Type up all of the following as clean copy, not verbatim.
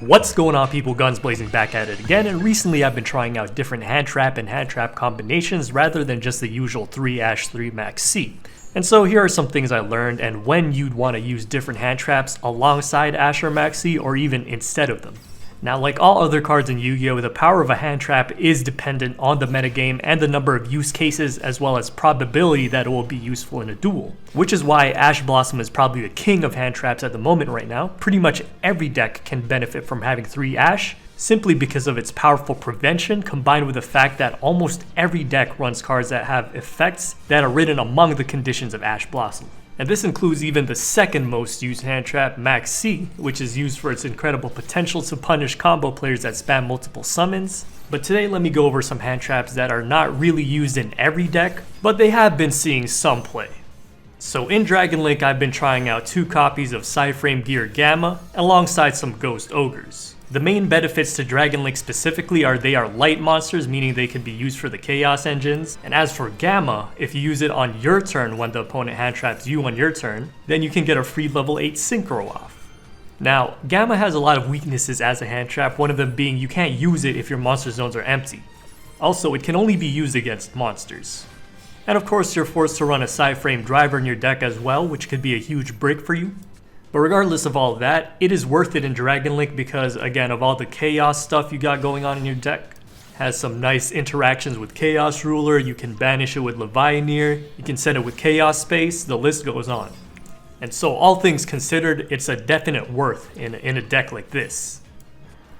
What's going on, people? Gunsblazing back at it again, and recently I've been trying out different hand trap and hand trap combinations rather than just the usual 3 Ash 3 Maxx C. And so here are some things I learned and when you'd want to use different hand traps alongside Ash or Maxx C or even instead of them. Now, like all other cards in Yu-Gi-Oh!, the power of a hand trap is dependent on the metagame and the number of use cases as well as probability that it will be useful in a duel. Which is why Ash Blossom is probably the king of hand traps at the moment right now. Pretty much every deck can benefit from having 3 Ash, simply because of its powerful prevention combined with the fact that almost every deck runs cards that have effects that are written among the conditions of Ash Blossom. And this includes even the second most used hand trap, Maxx C, which is used for its incredible potential to punish combo players that spam multiple summons. But today let me go over some hand traps that are not really used in every deck, but they have been seeing some play. So in Dragonlink, I've been trying out 2 copies of PSY-Framegear Gamma alongside some Ghost Ogres. The main benefits to Dragonlink specifically are they are light monsters, meaning they can be used for the Chaos engines. And as for Gamma, if you use it on your turn when the opponent hand traps you on your turn, then you can get a free level 8 Synchro off. Now, Gamma has a lot of weaknesses as a hand trap, one of them being you can't use it if your monster zones are empty. Also, it can only be used against monsters. And of course, you're forced to run a PSY-Frame Driver in your deck as well, which could be a huge break for you. But regardless of all of that, it is worth it in Dragonlink because, again, of all the Chaos stuff you got going on in your deck. Has some nice interactions with Chaos Ruler, you can banish it with Levianeer, you can set it with Chaos Space, the list goes on. And so all things considered, it's a definite worth in a deck like this.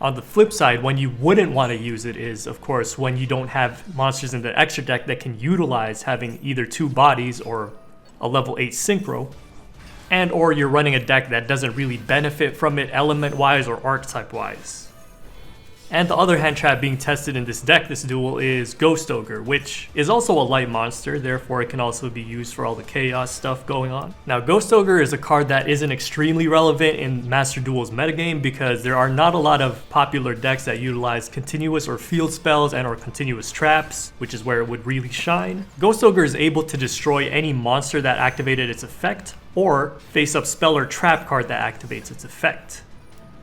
On the flip side, when you wouldn't want to use it is, of course, when you don't have monsters in the extra deck that can utilize having either 2 bodies or a level 8 Synchro. And or you're running a deck that doesn't really benefit from it element-wise or archetype-wise. And the other hand trap being tested in this deck this duel is Ghost Ogre, which is also a light monster, therefore it can also be used for all the chaos stuff going on. Now, Ghost Ogre is a card that isn't extremely relevant in Master Duel's metagame because there are not a lot of popular decks that utilize continuous or field spells and or continuous traps, which is where it would really shine. Ghost Ogre is able to destroy any monster that activated its effect, or face up spell or trap card that activates its effect.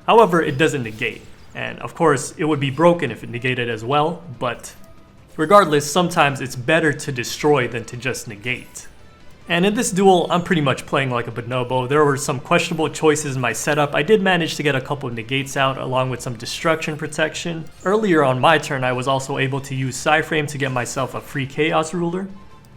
However, it doesn't negate. And of course, it would be broken if it negated as well, but regardless, sometimes it's better to destroy than to just negate. And in this duel, I'm pretty much playing like a bonobo. There were some questionable choices in my setup. I did manage to get a couple of negates out along with some destruction protection. Earlier on my turn, I was also able to use PSY-Frame to get myself a free Chaos Ruler.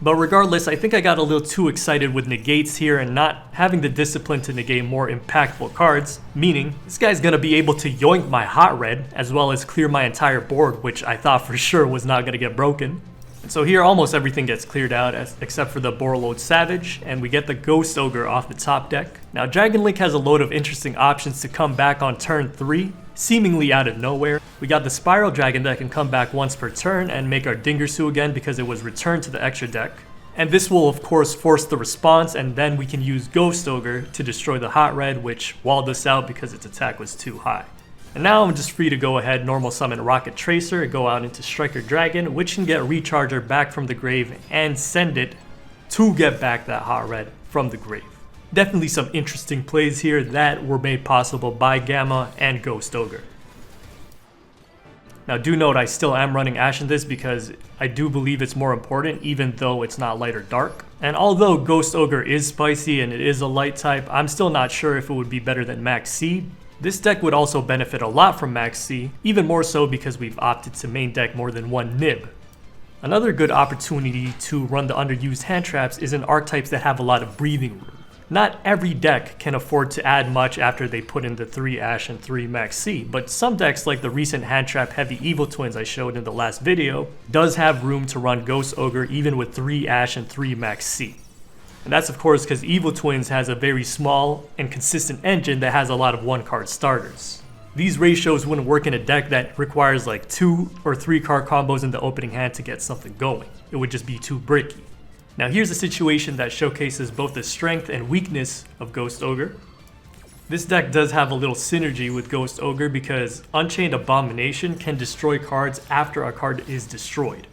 But regardless, I think I got a little too excited with negates here and not having the discipline to negate more impactful cards, meaning this guy's gonna be able to yoink my hot red as well as clear my entire board, which I thought for sure was not gonna get broken. And so here almost everything gets cleared out except for the Borreload Savage, and we get the Ghost Ogre off the top deck. Now, Dragonlink has a load of interesting options to come back on turn 3, seemingly out of nowhere. We got the Spiral Dragon that can come back once per turn and make our Dingirsu again because it was returned to the extra deck. And this will of course force the response, and then we can use Ghost Ogre to destroy the hot red, which walled us out because its attack was too high. And now I'm just free to go ahead, normal summon Rokket Tracer, go out into Striker Dragon, which can get Recharger back from the grave and send it to get back that hot red from the grave. Definitely some interesting plays here that were made possible by Gamma and Ghost Ogre. Now do note I still am running Ash in this because I do believe it's more important even though it's not light or dark. And although Ghost Ogre is spicy and it is a light type, I'm still not sure if it would be better than Maxx C. This deck would also benefit a lot from Maxx C, even more so because we've opted to main deck more than one Nib. Another good opportunity to run the underused hand traps is in archetypes that have a lot of breathing room. Not every deck can afford to add much after they put in the 3 Ash and 3 Maxx C, but some decks like the recent hand trap heavy Evil Twins I showed in the last video does have room to run Ghost Ogre even with 3 Ash and 3 Maxx C. And that's of course because Evil Twins has a very small and consistent engine that has a lot of 1-card starters. These ratios wouldn't work in a deck that requires like 2 or 3 card combos in the opening hand to get something going. It would just be too bricky. Now here's a situation that showcases both the strength and weakness of Ghost Ogre. This deck does have a little synergy with Ghost Ogre because Unchained Abomination can destroy cards after a card is destroyed.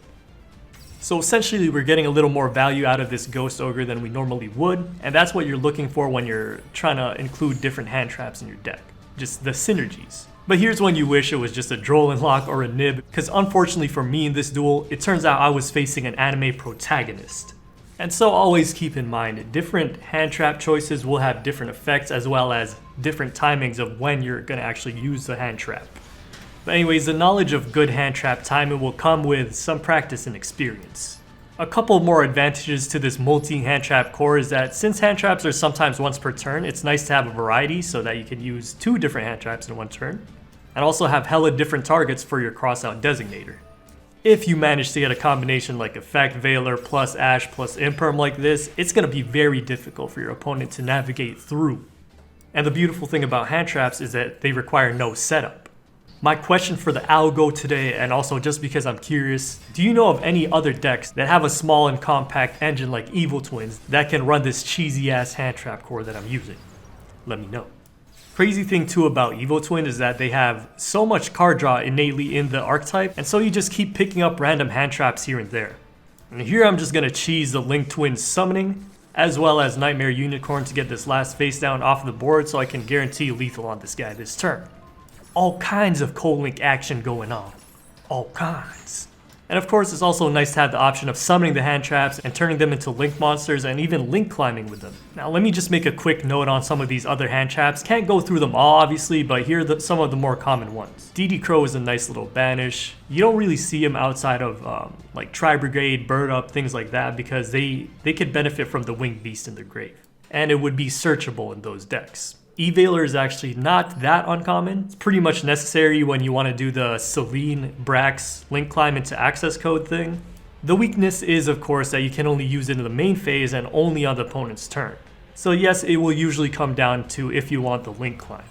So essentially we're getting a little more value out of this Ghost Ogre than we normally would, and that's what you're looking for when you're trying to include different hand traps in your deck. just the synergies. But here's when you wish it was just a Dragonlink or a Nib, because unfortunately for me in this duel, it turns out I was facing an anime protagonist. And so always keep in mind, different hand trap choices will have different effects as well as different timings of when you're going to actually use the hand trap. But anyways, the knowledge of good hand trap timing will come with some practice and experience. A couple more advantages to this multi-hand trap core is that since hand traps are sometimes once per turn, it's nice to have a variety so that you can use 2 different hand traps in one turn, and also have hella different targets for your crossout designator. If you manage to get a combination like Effect Veiler plus Ash plus Imperm like this, it's going to be very difficult for your opponent to navigate through. And the beautiful thing about hand traps is that they require no setup. My question for the algo today, and also just because I'm curious, do you know of any other decks that have a small and compact engine like Evil Twins that can run this cheesy ass hand trap core that I'm using? Let me know. Crazy thing too about Evil Twin is that they have so much card draw innately in the archetype, and so you just keep picking up random hand traps here and there. And here I'm just gonna cheese the Link Twin summoning, as well as Nightmare Unicorn to get this last face down off the board so I can guarantee lethal on this guy this turn. All kinds of co-link action going on. All kinds. And of course, it's also nice to have the option of summoning the hand traps and turning them into link monsters and even link climbing with them. Now let me just make a quick note on some of these other hand traps. Can't go through them all obviously, but here are some of the more common ones. DD Crow is a nice little banish. You don't really see him outside of like Tri-Brigade, Bird Up, things like that, because they could benefit from the Winged Beast in their grave. And it would be searchable in those decks. E-Veiler is actually not that uncommon. It's pretty much necessary when you want to do the Selene, Brax, link climb into access code thing. The weakness is, of course, that you can only use it in the main phase and only on the opponent's turn. So yes, it will usually come down to if you want the link climb.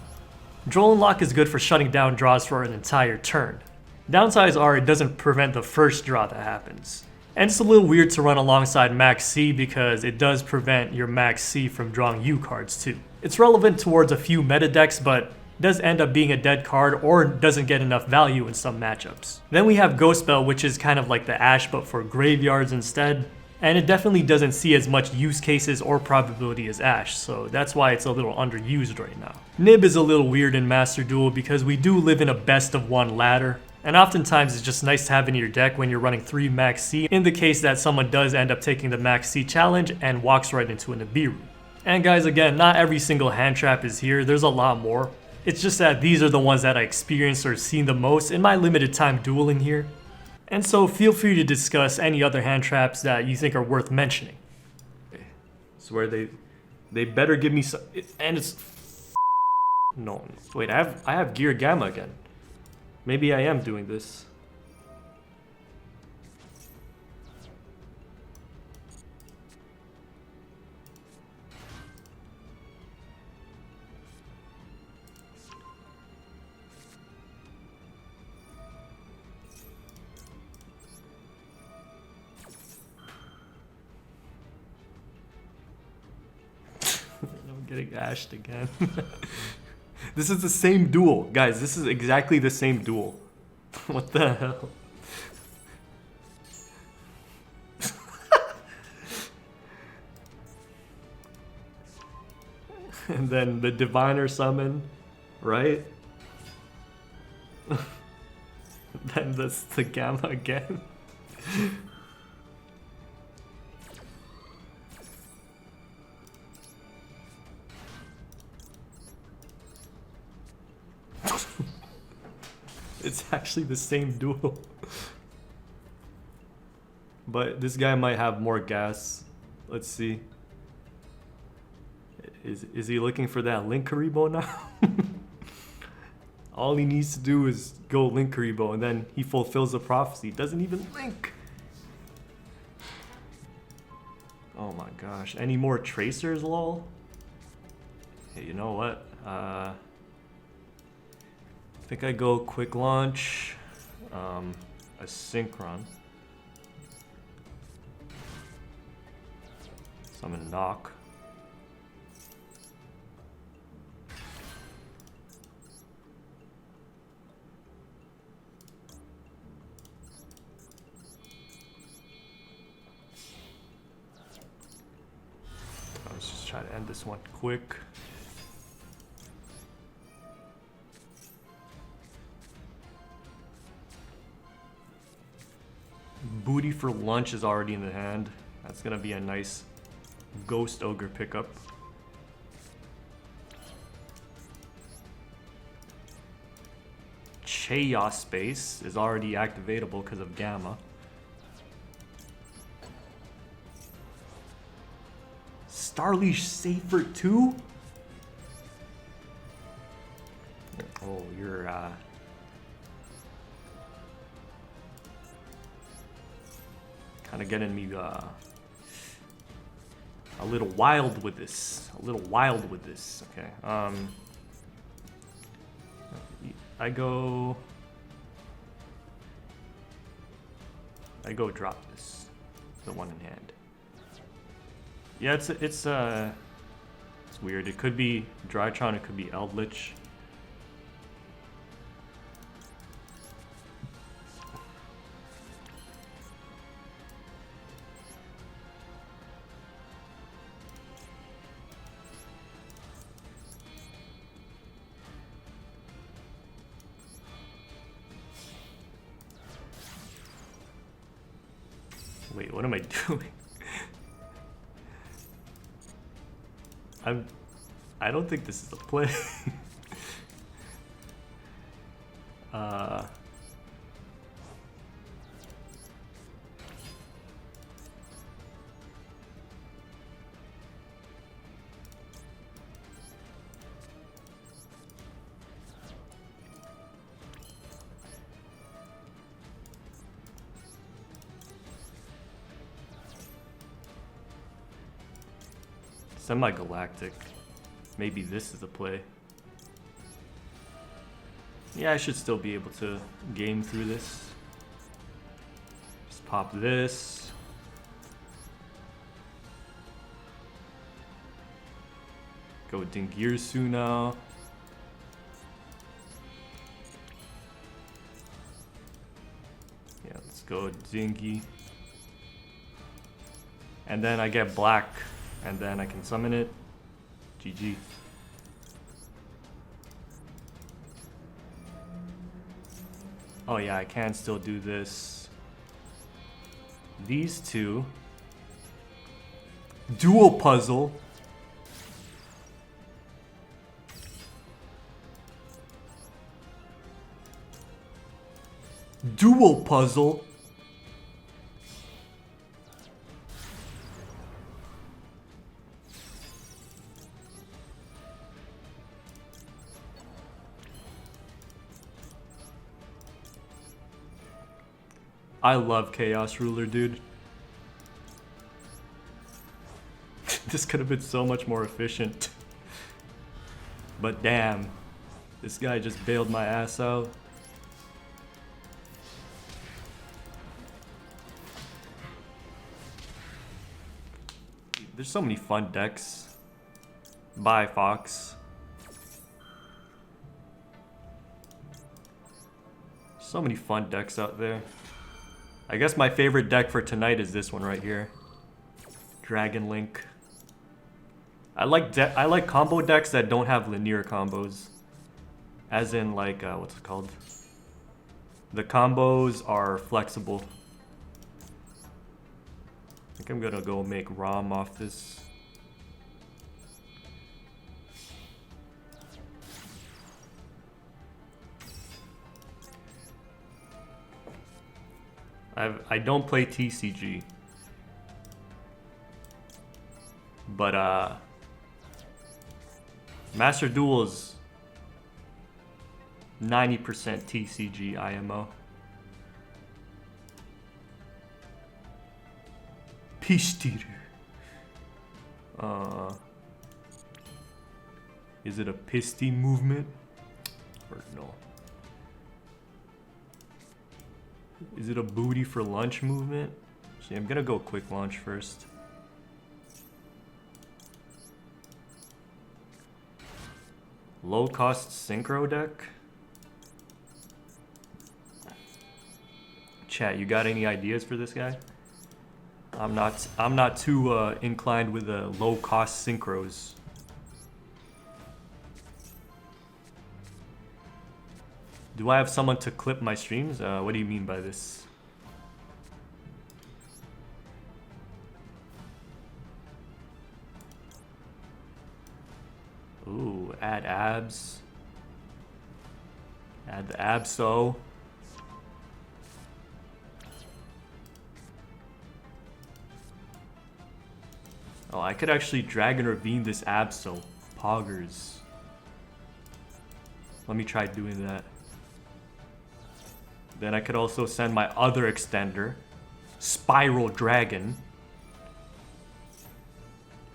Dragonlink is good for shutting down draws for an entire turn. Downsides are it doesn't prevent the first draw that happens. And it's a little weird to run alongside Maxx because it does prevent your Maxx from drawing U cards too. It's relevant towards a few meta decks, but does end up being a dead card or doesn't get enough value in some matchups. Then we have Ghost Spell, which is kind of like the Ash but for graveyards instead. And it definitely doesn't see as much use cases or probability as Ash, so that's why it's a little underused right now. Nib is a little weird in Master Duel because we do live in a best of one ladder. And oftentimes it's just nice to have in your deck when you're running 3 Maxx in the case that someone does end up taking the Maxx challenge and walks right into a Nibiru. And guys, again, not every single hand trap is here, there's a lot more. It's just that these are the ones that I experienced or seen the most in my limited time dueling here. And so feel free to discuss any other hand traps that you think are worth mentioning. I swear they better give me some, and it's no, wait, I have Gear Gamma again. Maybe I am doing this. I'm getting ashed again. This is the same duel. Guys, this is exactly the same duel. What the hell? And then the Diviner summon, right? Then that's the Gamma again. It's actually the same duel. But this guy might have more gas. Let's see. Is he looking for that Link Karibo now? All he needs to do is go Link Karibo and then he fulfills the prophecy. Doesn't even link. Oh my gosh. Any more tracers, lol? Hey, you know what? I think I go quick launch, a synchron, summon knock. Let's just try to end this one quick. Booty for lunch is already in the hand. That's gonna be a nice Ghost Ogre pickup. Chaos Space is already activatable because of Gamma. Starliege Seyfert too? Oh, you're kind of getting me a little wild with this. A little wild with this. Okay. I go drop this, the one in hand. Yeah, it's weird. It could be Drytron, it could be Eldritch. Wait, what am I doing? I don't think this is a play. Semi-Galactic. Maybe this is the play. Yeah, I should still be able to game through this. Just pop this. Go Dingirsu now. Yeah, let's go Dingy. And then I get black. And then I can summon it. GG. Oh yeah, I can still do this. These two. Dual puzzle. Dual puzzle. I love Chaos Ruler, dude. This could have been so much more efficient. But damn, this guy just bailed my ass out. There's so many fun decks. Bye, Fox. So many fun decks out there. I guess my favorite deck for tonight is this one right here. Dragonlink. I like combo decks that don't have linear combos. As in like, what's it called? The combos are flexible. I think I'm gonna go make ROM off this. I don't play TCG, but Master Duel is 90% TCG IMO. Peace-Teeter. Is it a Pisty movement? Or no? Is it a booty for lunch movement? See, I'm gonna go quick launch first. Low cost synchro deck? Chat, you got any ideas for this guy? I'm not too inclined with the low cost synchros. Do I have someone to clip my streams? What do you mean by this? abs. Add the Abso. Oh, I could actually Dragon Ravine this Abso. Poggers. Let me try doing that. Then I could also send my other extender, Spiral Dragon.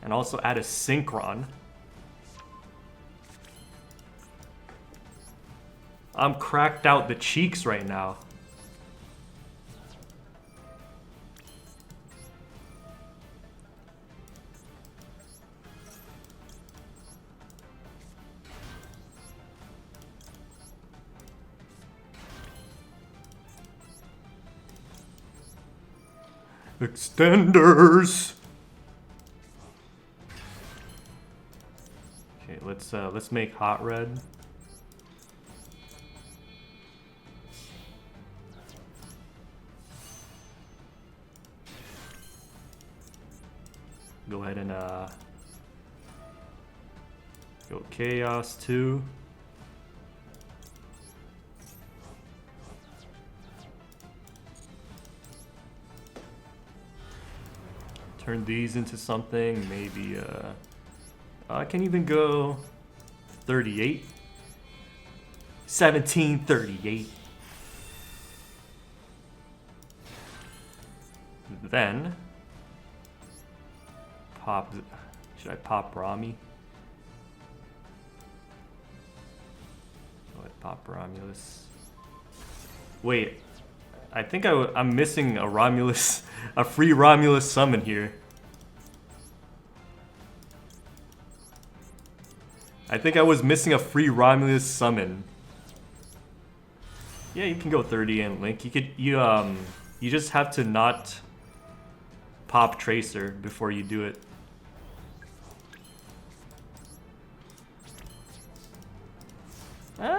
And also add a Synchron. I'm cracked out the cheeks right now. Extenders. Okay, let's make hot red. Go ahead and go chaos too. Turn these into something, maybe I can even go 38. 1738. Then pop, should I pop Rami? Go ahead, pop Romulus. Wait, I think I'm missing a Romulus, a free Romulus summon here. I think I was missing a free Romulus summon. Yeah, you can go 30 and Link. You just have to not pop Tracer before you do it.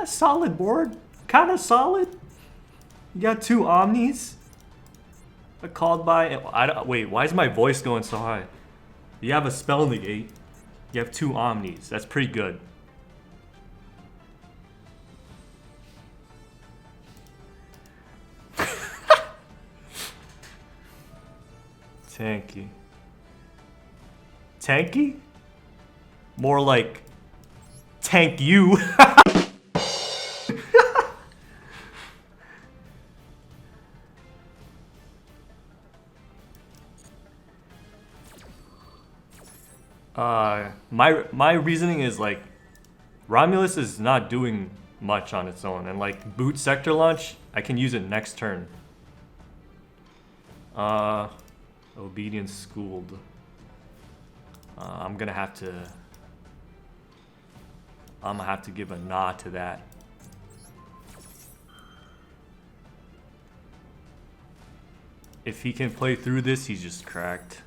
Solid board, kind of solid. You got 2 Omnis. A called by. Wait, why is my voice going so high? You have a spell negate. You have 2 Omnis. That's pretty good. Tanky. Tanky? More like tank you. My reasoning is like Romulus is not doing much on its own, and like boot sector launch, I can use it next turn. Obedience schooled. I'm gonna have to give a nod to that. If he can play through this, he's just cracked.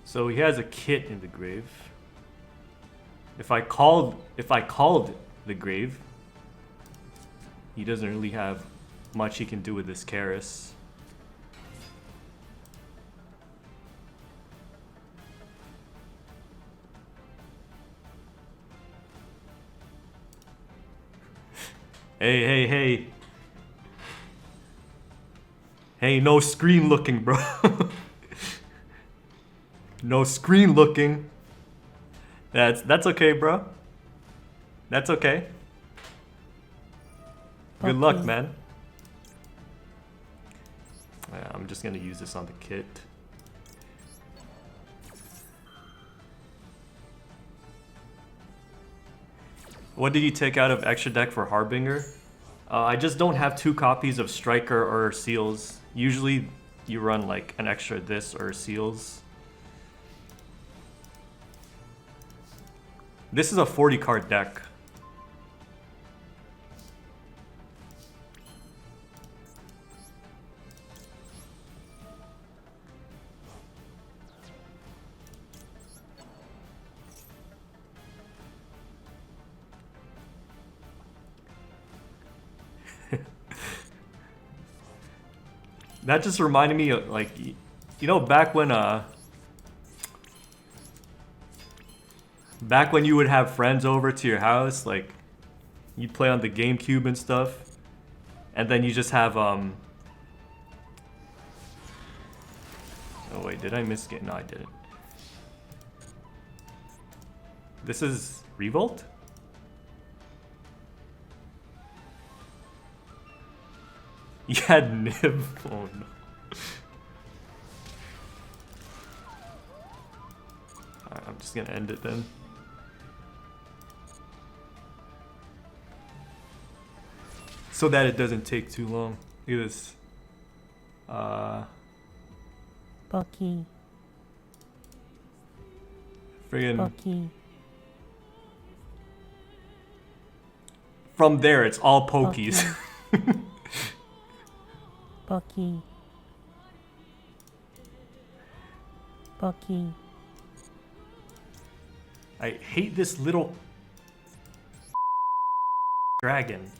So he has a kit in the grave. If I called the grave, he doesn't really have much he can do with this Karis. Hey. Hey, no screen looking, bro. No screen looking. That's okay, bro. That's okay. Good luck, man. Yeah, I'm just gonna use this on the kit. What did you take out of extra deck for Harbinger? I just don't have 2 copies of Striker or Seals. Usually you run like an extra this or Seals. This is a 40 card deck. That just reminded me of, like, you know, back when you would have friends over to your house, like, you'd play on the GameCube and stuff, and then you just have, oh wait, did I miss it? No, I didn't. This is Revolt? You had Nib? Oh no. Alright, I'm just gonna end it then. So that it doesn't take too long. Look at this. Bucky. Friggin' Bucky. from there, it's all pokies. Bucky. Bucky. I hate this little dragon.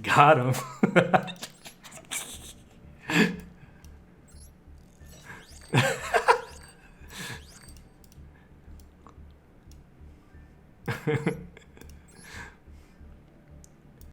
Got him.